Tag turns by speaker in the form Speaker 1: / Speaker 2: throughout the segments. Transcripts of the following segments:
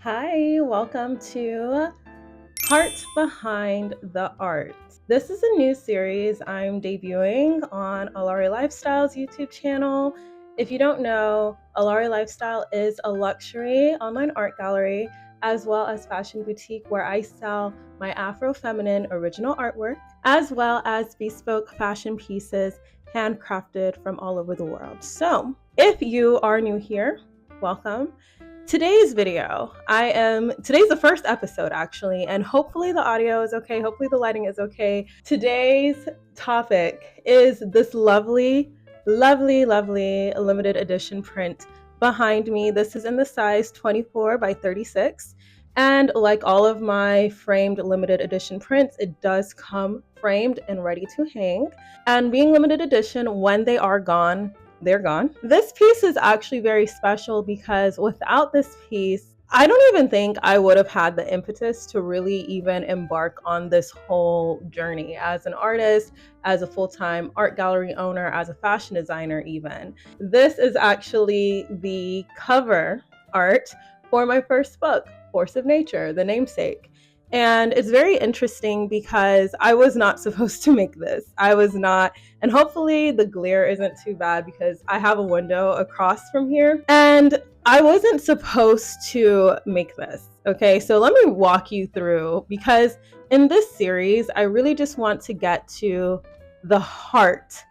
Speaker 1: Hi, welcome to Heart Behind the Art. This is a new series I'm debuting on Alari Lifestyle's YouTube channel. If you don't know, Alari Lifestyle is a luxury online art gallery as well as fashion boutique where I sell my Afro-feminine original artwork as well as bespoke fashion pieces handcrafted from all over the world. So if you are new here, welcome. Today's the first episode actually, and hopefully the audio is okay, hopefully the lighting is okay. Today's topic is this lovely limited edition print behind me. This is in the size 24 by 36, and like all of my framed limited edition prints, it does come framed and ready to hang. And being limited edition, when they are gone, they're gone. This piece is actually very special because without this piece, I don't even think I would have had the impetus to really even embark on this whole journey as an artist, as a full-time art gallery owner, as a fashion designer even. This is actually the cover art for my first book, Force of Nature, the namesake. And it's very interesting because I was not supposed to make this. And hopefully the glare isn't too bad because I have a window across from here. And I wasn't supposed to make this. Okay, so let me walk you through, because in this series, I really just want to get to the heart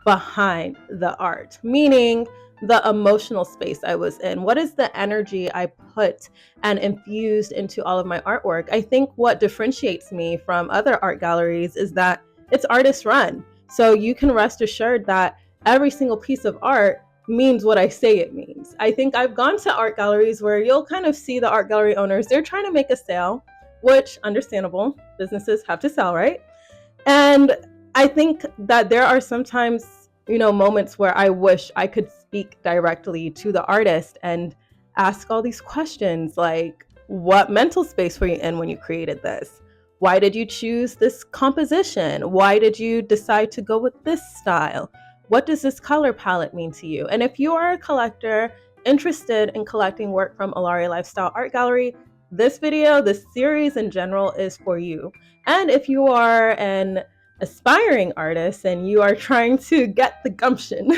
Speaker 1: behind the art, meaning the emotional space I was in. What is the energy I put and infused into all of my artwork? I think what differentiates me from other art galleries is that it's artist run. So you can rest assured that every single piece of art means what I say it means. I think I've gone to art galleries where you'll kind of see the art gallery owners, they're trying to make a sale, which understandable, businesses have to sell, right? And I think that there are sometimes, moments where I wish I could speak directly to the artist and ask all these questions like, what mental space were you in when you created this? Why did you choose this composition? Why did you decide to go with this style? What does this color palette mean to you? And if you are a collector interested in collecting work from Alari Lifestyle Art Gallery, this video, this series in general, is for you. And if you are an aspiring artist and you are trying to get the gumption,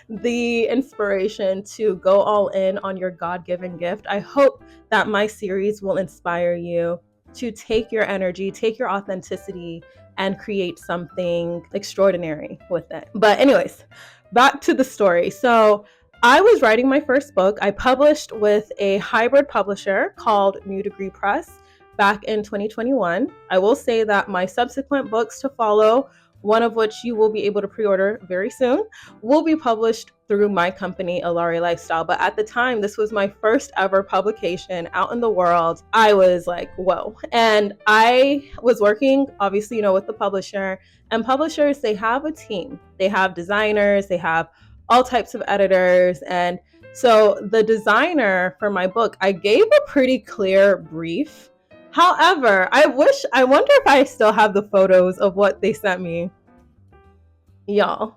Speaker 1: the inspiration to go all in on your God-given gift, I hope that my series will inspire you to take your energy, take your authenticity, and create something extraordinary with it. But anyways, back to the story. So I was writing my first book. I published with a hybrid publisher called New Degree Press back in 2021. I will say that my subsequent books to follow, one of which you will be able to pre-order very soon, will be published through my company, Alari Lifestyle. But at the time, this was my first ever publication out in the world. I was like, whoa. And I was working, obviously, with the publisher. And publishers, they have a team. They have designers, they have all types of editors. And so the designer for my book, I gave a pretty clear brief. However, I wonder if I still have the photos of what they sent me. Y'all,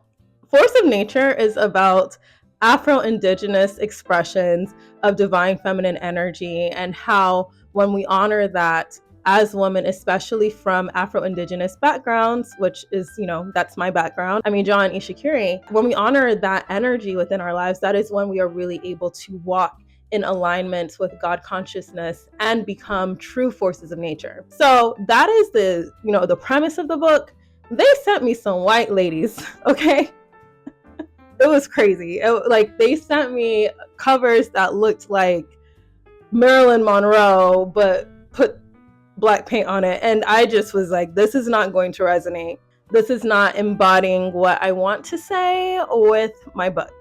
Speaker 1: Force of Nature is about Afro-Indigenous expressions of divine feminine energy and how when we honor that as women, especially from Afro-Indigenous backgrounds, which is, that's my background. John Ishikiri, when we honor that energy within our lives, that is when we are really able to walk in alignment with God consciousness and become true forces of nature. So that is the premise of the book. They sent me some white ladies, okay? It was crazy. They sent me covers that looked like Marilyn Monroe, but put black paint on it. And I just was like, this is not going to resonate. This is not embodying what I want to say with my book.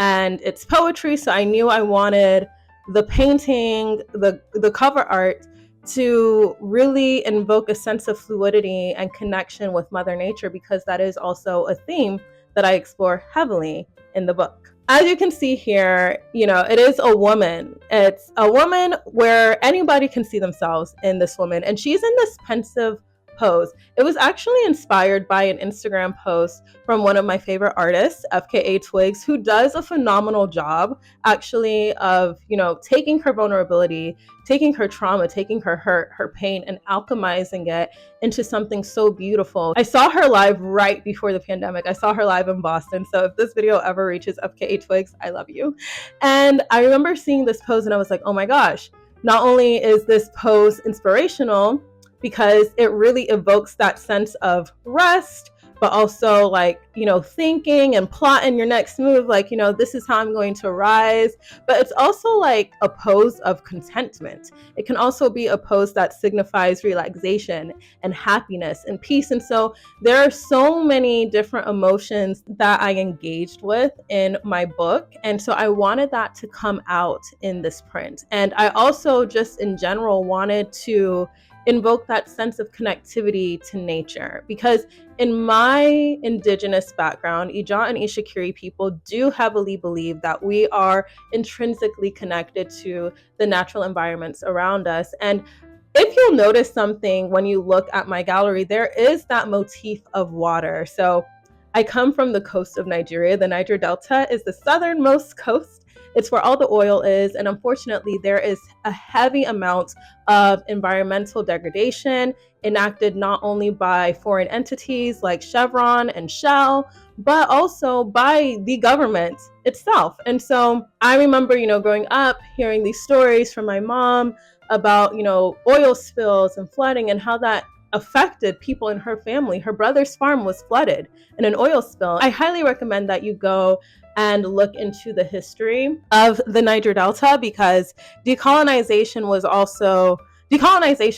Speaker 1: And it's poetry, so I knew I wanted the painting, the cover art, to really invoke a sense of fluidity and connection with Mother Nature, because that is also a theme that I explore heavily in the book. As you can see here, it is a woman. It's a woman where anybody can see themselves in this woman. And she's in this pensive pose. It was actually inspired by an Instagram post from one of my favorite artists, FKA Twigs, who does a phenomenal job actually of, taking her vulnerability, taking her trauma, taking her hurt, her pain, and alchemizing it into something so beautiful. I saw her live right before the pandemic. I saw her live in Boston. So if this video ever reaches FKA Twigs, I love you. And I remember seeing this pose and I was like, oh my gosh, not only is this pose inspirational because it really evokes that sense of rest, but also thinking and plotting your next move, this is how I'm going to rise. But it's also like a pose of contentment. It can also be a pose that signifies relaxation and happiness and peace. And so there are so many different emotions that I engaged with in my book. And so I wanted that to come out in this print. And I also just in general wanted to invoke that sense of connectivity to nature, because in my indigenous background, Ija and Ishikiri people do heavily believe that we are intrinsically connected to the natural environments around us. And if you'll notice something when you look at my gallery, there is that motif of water. So I come from the coast of Nigeria. The Niger Delta is the southernmost coast. It's where all the oil is. And unfortunately, there is a heavy amount of environmental degradation enacted not only by foreign entities like Chevron and Shell, but also by the government itself. And so I remember, growing up, hearing these stories from my mom about, oil spills and flooding and how that affected people in her family. Her brother's farm was flooded in an oil spill. I highly recommend that you go and look into the history of the Niger Delta, because decolonization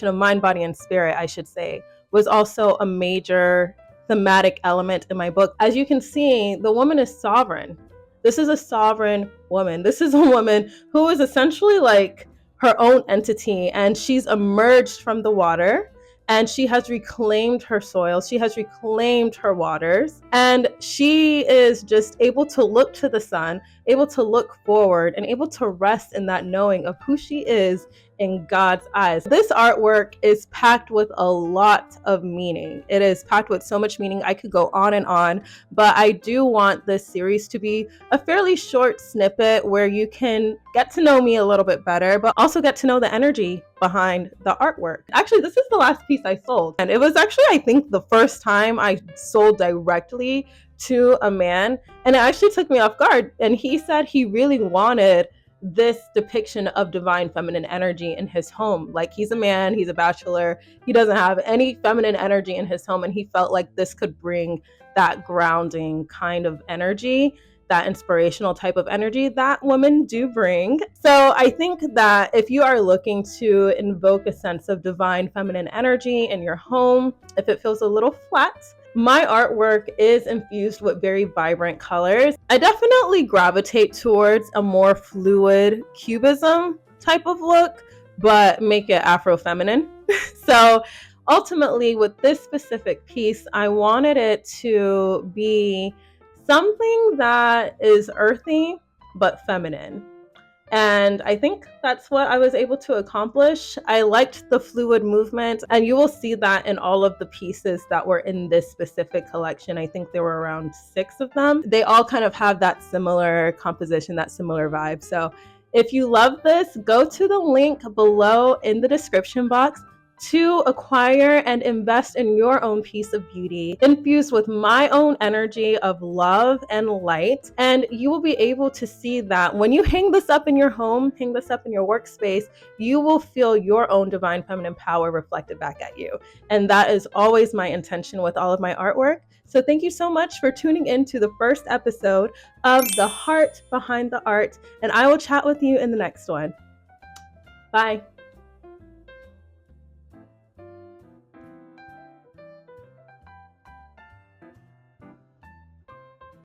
Speaker 1: of mind, body, and spirit, I should say, was also a major thematic element in my book. As you can see, the woman is sovereign. This is a sovereign woman. This is a woman who is essentially like her own entity, and she's emerged from the water. And she has reclaimed her soil. She has reclaimed her waters. And she is just able to look to the sun, able to look forward, and able to rest in that knowing of who she is in God's eyes. This artwork is packed with a lot of meaning. It is packed with so much meaning. I could go on, but I do want this series to be a fairly short snippet where you can get to know me a little bit better, but also get to know the energy behind the artwork. Actually, this is the last piece I sold. And it was actually, I think, the first time I sold directly to a man. And it actually took me off guard. And he said he really wanted this depiction of divine feminine energy in his home. Like, he's a man, he's a bachelor, he doesn't have any feminine energy in his home, and he felt like this could bring that grounding kind of energy, that inspirational type of energy that women do bring. So I think that if you are looking to invoke a sense of divine feminine energy in your home, if it feels a little flat, my artwork is infused with very vibrant colors. I definitely gravitate towards a more fluid cubism type of look, but make it Afro-feminine. So ultimately, with this specific piece, I wanted it to be something that is earthy but feminine. And I think that's what I was able to accomplish. I liked the fluid movement, and you will see that in all of the pieces that were in this specific collection. I think there were around 6 of them. They all kind of have that similar composition, that similar vibe. So if you love this, go to the link below in the description box to acquire and invest in your own piece of beauty, infused with my own energy of love and light. And you will be able to see that when you hang this up in your home, hang this up in your workspace, you will feel your own divine feminine power reflected back at you. And that is always my intention with all of my artwork. So thank you so much for tuning in to the first episode of The Heart Behind the Art, and I will chat with you in the next one. Bye.